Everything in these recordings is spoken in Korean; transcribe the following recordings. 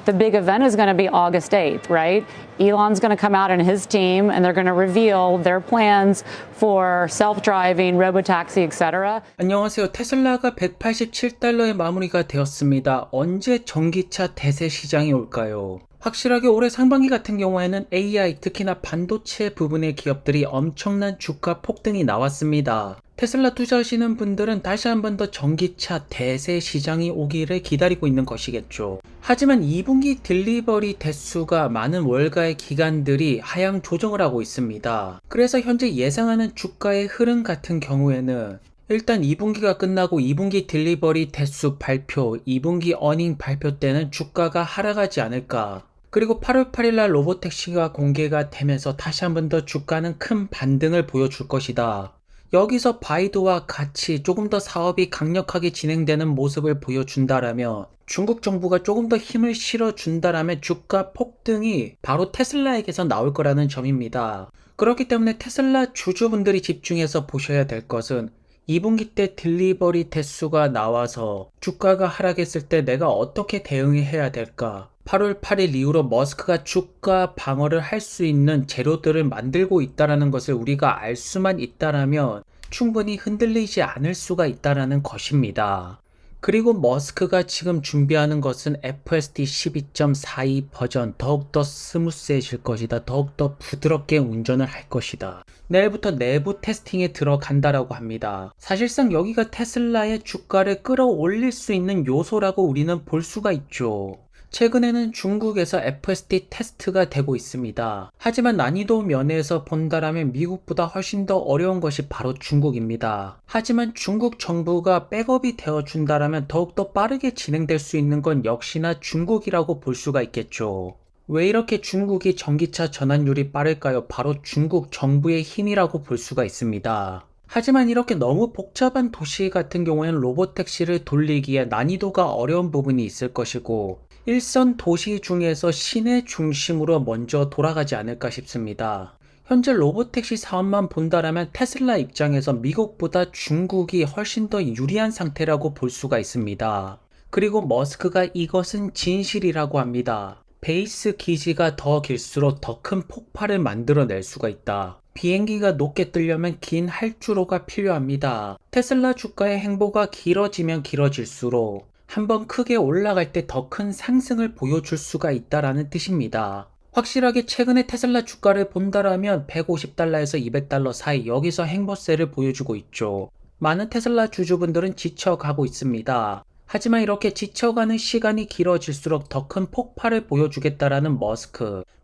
The big event is going to be August 8th, right? Elon's going to come out and his team, and they're going to reveal their plans for self-driving, robotaxi, etc. 안녕하세요. 테슬라가 187달러에 마무리가 되었습니다. 언제 전기차 대세 시장이 올까요? 확실하게 올해 상반기 같은 경우에는 AI, 특히나 반도체 부분의 기업들이 엄청난 주가 폭등이 나왔습니다. 테슬라 투자하시는 분들은 다시 한 번 더 전기차 대세 시장이 오기를 기다리고 있는 것이겠죠. 하지만 2분기 딜리버리 대수가 많은 월가의 기관들이 하향 조정을 하고 있습니다. 그래서 현재 예상하는 주가의 흐름 같은 경우에는 일단 2분기가 끝나고 2분기 딜리버리 대수 발표, 2분기 어닝 발표 때는 주가가 하락하지 않을까. 그리고 8월 8일날 로보택시가 공개가 되면서 다시 한 번 더 주가는 큰 반등을 보여줄 것이다. 여기서 바이두와 같이 조금 더 사업이 강력하게 진행되는 모습을 보여준다라면, 중국 정부가 조금 더 힘을 실어준다라면 주가 폭등이 바로 테슬라에게서 나올 거라는 점입니다. 그렇기 때문에 테슬라 주주분들이 집중해서 보셔야 될 것은 2분기 때 딜리버리 대수가 나와서 주가가 하락했을 때 내가 어떻게 대응해야 될까? 8월 8일 이후로 머스크가 주가 방어를 할 수 있는 재료들을 만들고 있다는 것을 우리가 알 수만 있다라면 충분히 흔들리지 않을 수가 있다는 것입니다. 그리고 머스크가 지금 준비하는 것은 FSD 12.42 버전, 더욱더 스무스해질 것이다. 더욱더 부드럽게 운전을 할 것이다. 내일부터 내부 테스팅에 들어간다라고 합니다. 사실상 여기가 테슬라의 주가를 끌어올릴 수 있는 요소라고 우리는 볼 수가 있죠. 최근에는 중국에서 FSD 테스트가 되고 있습니다. 하지만 난이도 면에서 본다라면 미국보다 훨씬 더 어려운 것이 바로 중국입니다. 하지만 중국 정부가 백업이 되어준다라면 더욱더 빠르게 진행될 수 있는 건 역시나 중국이라고 볼 수가 있겠죠. 왜 이렇게 중국이 전기차 전환율이 빠를까요? 바로 중국 정부의 힘이라고 볼 수가 있습니다. 하지만 이렇게 너무 복잡한 도시 같은 경우에는 로보택시를 돌리기에 난이도가 어려운 부분이 있을 것이고, 일선 도시 중에서 시내 중심으로 먼저 돌아가지 않을까 싶습니다. 현재 로보택시 사업만 본다라면 테슬라 입장에서 미국보다 중국이 훨씬 더 유리한 상태라고 볼 수가 있습니다. 그리고 머스크가 이것은 진실이라고 합니다. 베이스 기지가 더 길수록 더 큰 폭발을 만들어낼 수가 있다. 비행기가 높게 뜨려면 긴 활주로가 필요합니다. 테슬라 주가의 행보가 길어지면 길어질수록 한번 크게 올라갈 때 더 큰 상승을 보여줄 수가 있다라는 뜻입니다. 확실하게 최근에 테슬라 주가를 본다라면 150달러에서 200달러 사이 여기서 행보세를 보여주고 있죠. 많은 테슬라 주주분들은 지쳐가고 있습니다. 하지만 이렇게 지쳐가는 시간이 길어질수록 더 큰 폭발을 보여주겠다라는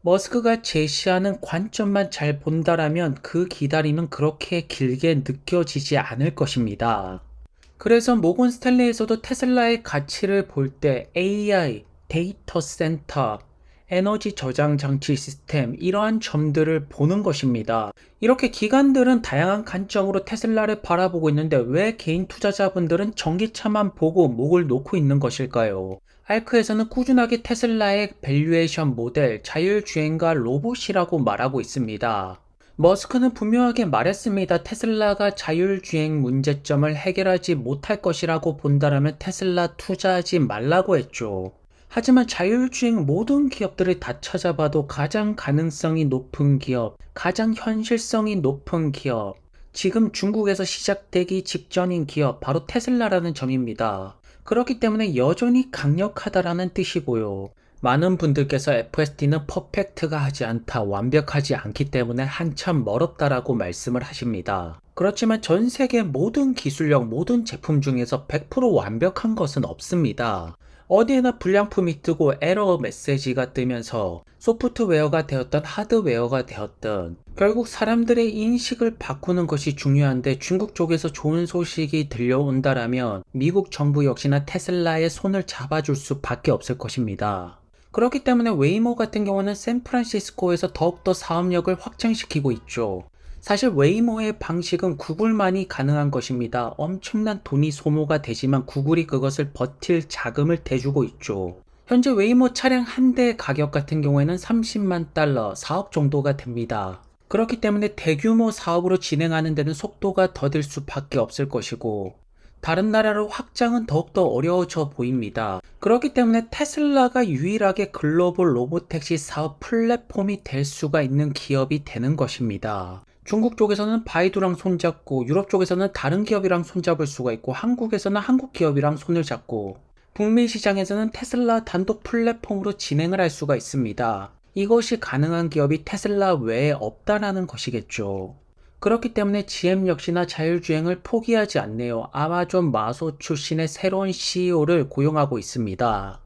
머스크가 제시하는 관점만 잘 본다라면 그 기다림은 그렇게 길게 느껴지지 않을 것입니다. 그래서 모건 스탠리에서도 테슬라의 가치를 볼 때 AI, 데이터 센터, 에너지 저장 장치 시스템 이러한 점들을 보는 것입니다. 이렇게 기관들은 다양한 관점으로 테슬라를 바라보고 있는데 왜 개인 투자자분들은 전기차만 보고 목을 놓고 있는 것일까요? 알크에서는 꾸준하게 테슬라의 밸류에이션 모델, 자율주행과 로봇이라고 말하고 있습니다. 머스크는 분명하게 말했습니다. 테슬라가 자율주행 문제점을 해결하지 못할 것이라고 본다라면 테슬라 투자하지 말라고 했죠. 하지만 자율주행 모든 기업들을 다 찾아봐도 가장 가능성이 높은 기업, 가장 현실성이 높은 기업, 지금 중국에서 시작되기 직전인 기업, 바로 테슬라라는 점입니다. 그렇기 때문에 여전히 강력하다라는 뜻이고요. 많은 분들께서 FSD는 퍼펙트가 하지 않다, 완벽하지 않기 때문에 한참 멀었다라고 말씀을 하십니다. 그렇지만 전 세계 모든 기술력, 모든 제품 중에서 100% 완벽한 것은 없습니다. 어디에나 불량품이 뜨고 에러 메시지가 뜨면서 소프트웨어가 되었던 하드웨어가 되었던 결국 사람들의 인식을 바꾸는 것이 중요한데 중국 쪽에서 좋은 소식이 들려온다라면 미국 정부 역시나 테슬라의 손을 잡아줄 수밖에 없을 것입니다. 그렇기 때문에 웨이모 같은 경우는 샌프란시스코에서 더욱더 사업력을 확장시키고 있죠. 사실 웨이모의 방식은 구글만이 가능한 것입니다. 엄청난 돈이 소모가 되지만 구글이 그것을 버틸 자금을 대주고 있죠. 현재 웨이모 차량 한 대 가격 같은 경우에는 30만 달러, 4억 정도가 됩니다. 그렇기 때문에 대규모 사업으로 진행하는 데는 속도가 더딜 수밖에 없을 것이고, 다른 나라로 확장은 더욱더 어려워져 보입니다. 그렇기 때문에 테슬라가 유일하게 글로벌 로보택시 사업 플랫폼이 될 수가 있는 기업이 되는 것입니다. 중국 쪽에서는 바이두랑 손잡고, 유럽 쪽에서는 다른 기업이랑 손잡을 수가 있고, 한국에서는 한국 기업이랑 손을 잡고, 북미 시장에서는 테슬라 단독 플랫폼으로 진행을 할 수가 있습니다. 이것이 가능한 기업이 테슬라 외에 없다라는 것이겠죠. 그렇기 때문에 GM 역시나 자율주행을 포기하지 않네요. 아마존 마소 출신의 새로운 CEO를 고용하고 있습니다.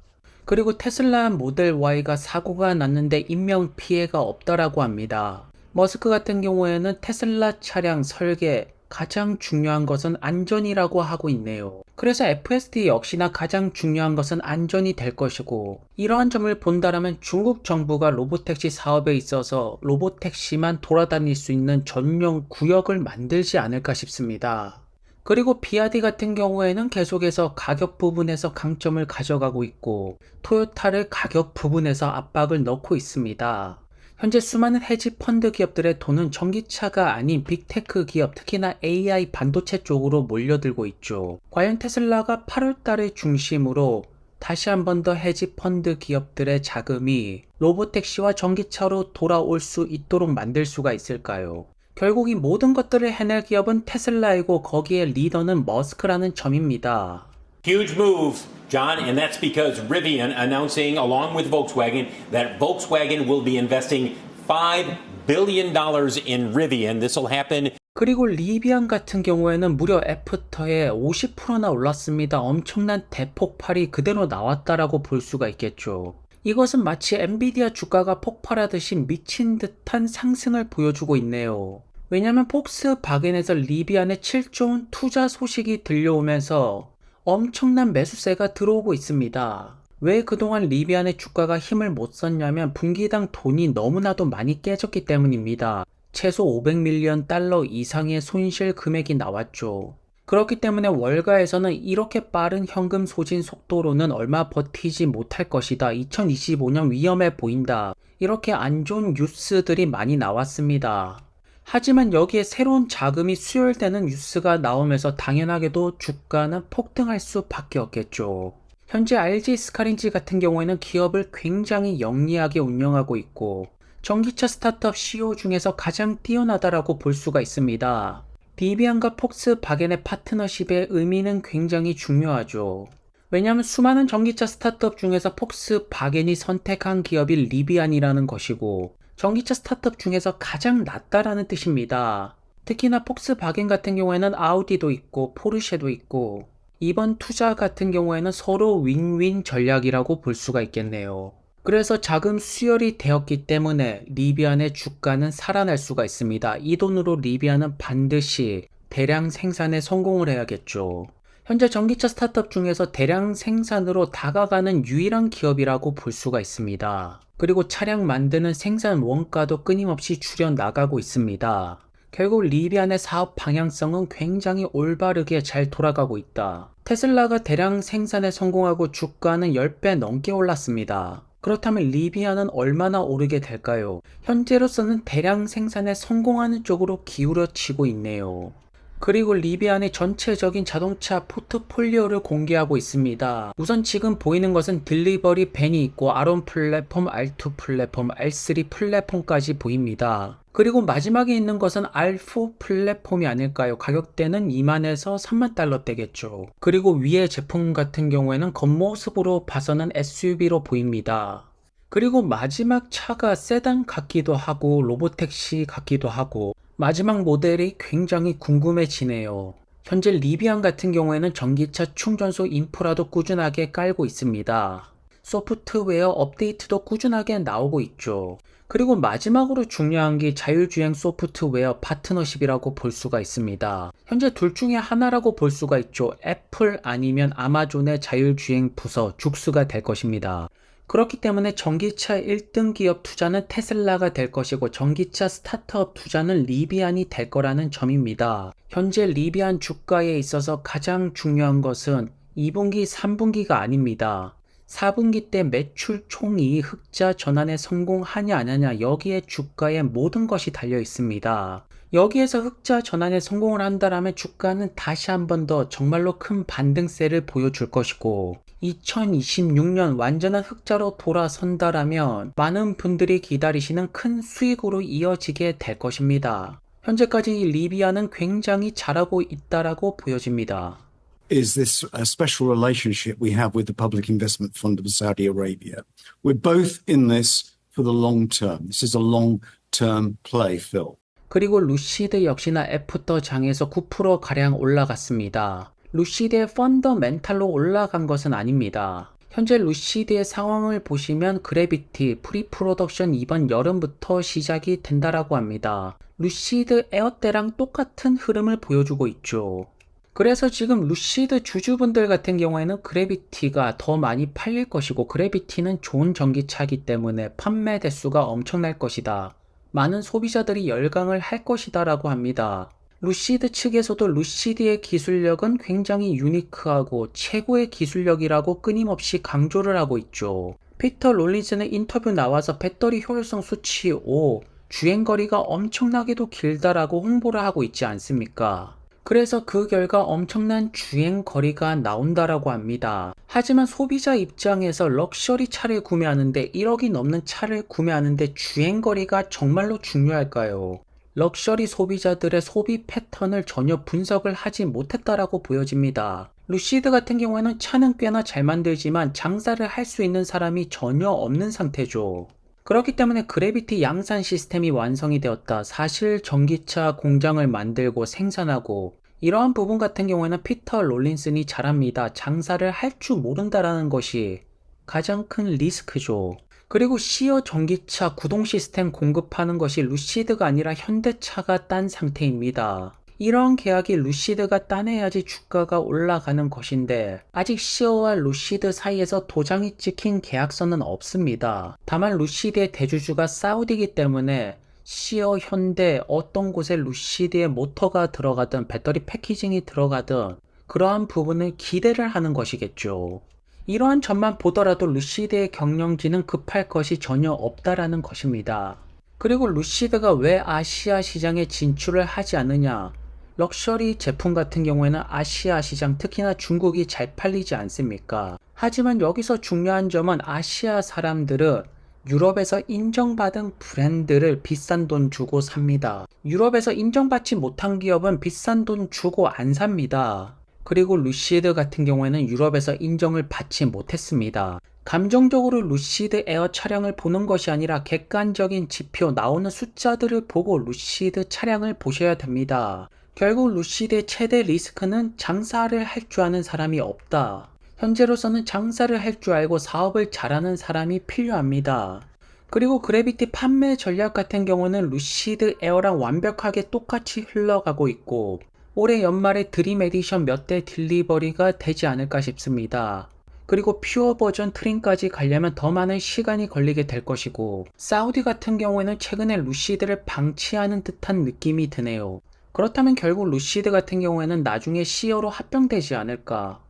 그리고 테슬라 모델 Y가 사고가 났는데 인명 피해가 없다라고 합니다. 머스크 같은 경우에는 테슬라 차량 설계, 가장 중요한 것은 안전이라고 하고 있네요. 그래서 FSD 역시나 가장 중요한 것은 안전이 될 것이고, 이러한 점을 본다라면 중국 정부가 로보택시 사업에 있어서 로보택시만 돌아다닐 수 있는 전용 구역을 만들지 않을까 싶습니다. 그리고 비아디 같은 경우에는 계속해서 가격 부분에서 강점을 가져가고 있고, 토요타를 가격 부분에서 압박을 넣고 있습니다. 현재 수많은 헤지 펀드 기업들의 돈은 전기차가 아닌 빅테크 기업, 특히나 AI 반도체 쪽으로 몰려들고 있죠. 과연 테슬라가 8월 달을 중심으로 다시 한 번 더 헤지 펀드 기업들의 자금이 로보택시와 전기차로 돌아올 수 있도록 만들 수가 있을까요? 결국 이 모든 것들을 해낼 기업은 테슬라이고 거기에 리더는 머스크라는 점입니다. Huge move, John, and that's because Rivian announcing, along with Volkswagen, that Volkswagen will be investing $5 billion in Rivian. This will happen. 그리고 리비안 같은 경우에는 무려 애프터에 50%나 올랐습니다. 엄청난 대폭발이 그대로 나왔다라고 볼 수가 있겠죠. 이것은 마치 엔비디아 주가가 폭발하듯이 미친 듯한 상승을 보여주고 있네요. 왜냐하면 폭스바겐에서 리비안의 7조 원 투자 소식이 들려오면서 엄청난 매수세가 들어오고 있습니다. 왜 그동안 리비안의 주가가 힘을 못 썼냐면 분기당 돈이 너무나도 많이 깨졌기 때문입니다. 최소 500밀리언 달러 이상의 손실 금액이 나왔죠. 그렇기 때문에 월가에서는 이렇게 빠른 현금 소진 속도로는 얼마 버티지 못할 것이다. 2025년 위험해 보인다. 이렇게 안 좋은 뉴스들이 많이 나왔습니다. 하지만 여기에 새로운 자금이 수혈되는 뉴스가 나오면서 당연하게도 주가는 폭등할 수밖에 없겠죠. 현재 RG 스카린지 같은 경우에는 기업을 굉장히 영리하게 운영하고 있고 전기차 스타트업 CEO 중에서 가장 뛰어나다라고 볼 수가 있습니다. 리비안과 폭스바겐의 파트너십의 의미는 굉장히 중요하죠. 왜냐하면 수많은 전기차 스타트업 중에서 폭스바겐이 선택한 기업이 리비안이라는 것이고 전기차 스타트업 중에서 가장 낫다라는 뜻입니다. 특히나 폭스바겐 같은 경우에는 아우디도 있고 포르쉐도 있고 이번 투자 같은 경우에는 서로 윈윈 전략이라고 볼 수가 있겠네요. 그래서 자금 수혈이 되었기 때문에 리비안의 주가는 살아날 수가 있습니다. 이 돈으로 리비안은 반드시 대량 생산에 성공을 해야겠죠. 현재 전기차 스타트업 중에서 대량 생산으로 다가가는 유일한 기업이라고 볼 수가 있습니다. 그리고 차량 만드는 생산 원가도 끊임없이 줄여 나가고 있습니다. 결국 리비안의 사업 방향성은 굉장히 올바르게 잘 돌아가고 있다. 테슬라가 대량 생산에 성공하고 주가는 10배 넘게 올랐습니다. 그렇다면 리비안은 얼마나 오르게 될까요? 현재로서는 대량 생산에 성공하는 쪽으로 기울어지고 있네요. 그리고 리비안의 전체적인 자동차 포트폴리오를 공개하고 있습니다. 우선 지금 보이는 것은 딜리버리 밴이 있고 R1 플랫폼, R2 플랫폼, R3 플랫폼까지 보입니다. 그리고 마지막에 있는 것은 R4 플랫폼이 아닐까요? 가격대는 2만에서 3만 달러대겠죠. 그리고 위의 제품 같은 경우에는 겉모습으로 봐서는 SUV로 보입니다. 그리고 마지막 차가 세단 같기도 하고 로보택시 같기도 하고 마지막 모델이 굉장히 궁금해지네요. 현재 리비안 같은 경우에는 전기차 충전소 인프라도 꾸준하게 깔고 있습니다. 소프트웨어 업데이트도 꾸준하게 나오고 있죠. 그리고 마지막으로 중요한 게 자율주행 소프트웨어 파트너십이라고 볼 수가 있습니다. 현재 둘 중에 하나라고 볼 수가 있죠. 애플 아니면 아마존의 자율주행 부서 죽스가 될 것입니다. 그렇기 때문에 전기차 1등 기업 투자는 테슬라가 될 것이고 전기차 스타트업 투자는 리비안이 될 거라는 점입니다. 현재 리비안 주가에 있어서 가장 중요한 것은 2분기, 3분기가 아닙니다. 4분기 때 매출 총이익 흑자 전환에 성공하냐 안 하냐 여기에 주가의 모든 것이 달려 있습니다. 여기에서 흑자 전환에 성공을 한다라면 주가는 다시 한 번 더 정말로 큰 반등세를 보여줄 것이고 2026년 완전한 흑자로 돌아선다라면 많은 분들이 기다리시는 큰 수익으로 이어지게 될 것입니다. 현재까지 이 리비아는 굉장히 잘하고 있다라고 보여집니다. Is this a special relationship we have with the Public Investment Fund of Saudi Arabia? We're both in this for the long term. This is a long-term play, Phil. 그리고 루시드 역시나 애프터 장에서 9%가량 올라갔습니다. 루시드의 펀더멘탈로 올라간 것은 아닙니다. 현재 루시드의 상황을 보시면 그래비티, 프리프로덕션 이번 여름부터 시작이 된다라고 합니다. 루시드 에어 때랑 똑같은 흐름을 보여주고 있죠. 그래서 지금 루시드 주주분들 같은 경우에는 그래비티가 더 많이 팔릴 것이고 그래비티는 좋은 전기차이기 때문에 판매 대수가 엄청날 것이다. 많은 소비자들이 열광을 할 것이다 라고 합니다. 루시드 측에서도 루시드의 기술력은 굉장히 유니크하고 최고의 기술력이라고 끊임없이 강조를 하고 있죠. 피터 롤린슨의 인터뷰 나와서 배터리 효율성 수치 5, 주행거리가 엄청나게도 길다라고 홍보를 하고 있지 않습니까? 그래서 그 결과 엄청난 주행거리가 나온다라고 합니다. 하지만 소비자 입장에서 럭셔리 차를 구매하는데 1억이 넘는 차를 구매하는데 주행거리가 정말로 중요할까요? 럭셔리 소비자들의 소비 패턴을 전혀 분석을 하지 못했다라고 보여집니다. 루시드 같은 경우에는 차는 꽤나 잘 만들지만 장사를 할 수 있는 사람이 전혀 없는 상태죠. 그렇기 때문에 그래비티 양산 시스템이 완성이 되었다. 사실 전기차 공장을 만들고 생산하고 이러한 부분 같은 경우에는 피터 롤린슨이 잘합니다. 장사를 할 줄 모른다라는 것이 가장 큰 리스크죠. 그리고 시어 전기차 구동 시스템 공급하는 것이 루시드가 아니라 현대차가 딴 상태입니다. 이러한 계약이 루시드가 따내야지 주가가 올라가는 것인데 아직 시어와 루시드 사이에서 도장이 찍힌 계약서는 없습니다. 다만 루시드의 대주주가 사우디이기 때문에 시어, 현대 어떤 곳에 루시드의 모터가 들어가든 배터리 패키징이 들어가든 그러한 부분을 기대를 하는 것이겠죠. 이러한 점만 보더라도 루시드의 경영진은 급할 것이 전혀 없다라는 것입니다. 그리고 루시드가 왜 아시아 시장에 진출을 하지 않느냐? 럭셔리 제품 같은 경우에는 아시아 시장, 특히나 중국이 잘 팔리지 않습니까? 하지만 여기서 중요한 점은 아시아 사람들은 유럽에서 인정받은 브랜드를 비싼 돈 주고 삽니다. 유럽에서 인정받지 못한 기업은 비싼 돈 주고 안 삽니다. 그리고 루시드 같은 경우에는 유럽에서 인정을 받지 못했습니다. 감정적으로 루시드 에어 차량을 보는 것이 아니라 객관적인 지표, 나오는 숫자들을 보고 루시드 차량을 보셔야 됩니다. 결국 루시드의 최대 리스크는 장사를 할 줄 아는 사람이 없다. 현재로서는 장사를 할 줄 알고 사업을 잘하는 사람이 필요합니다. 그리고 그래비티 판매 전략 같은 경우는 루시드 에어랑 완벽하게 똑같이 흘러가고 있고 올해 연말에 드림 에디션 몇 대 딜리버리가 되지 않을까 싶습니다. 그리고 퓨어 버전 트림까지 가려면 더 많은 시간이 걸리게 될 것이고 사우디 같은 경우에는 최근에 루시드를 방치하는 듯한 느낌이 드네요. 그렇다면 결국 루시드 같은 경우에는 나중에 시어로 합병되지 않을까.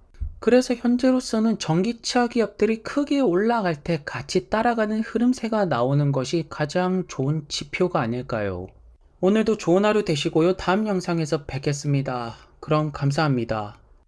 그래서 현재로서는 전기차 기업들이 크게 올라갈 때 같이 따라가는 흐름세가 나오는 것이 가장 좋은 지표가 아닐까요? 오늘도 좋은 하루 되시고요. 다음 영상에서 뵙겠습니다. 그럼 감사합니다.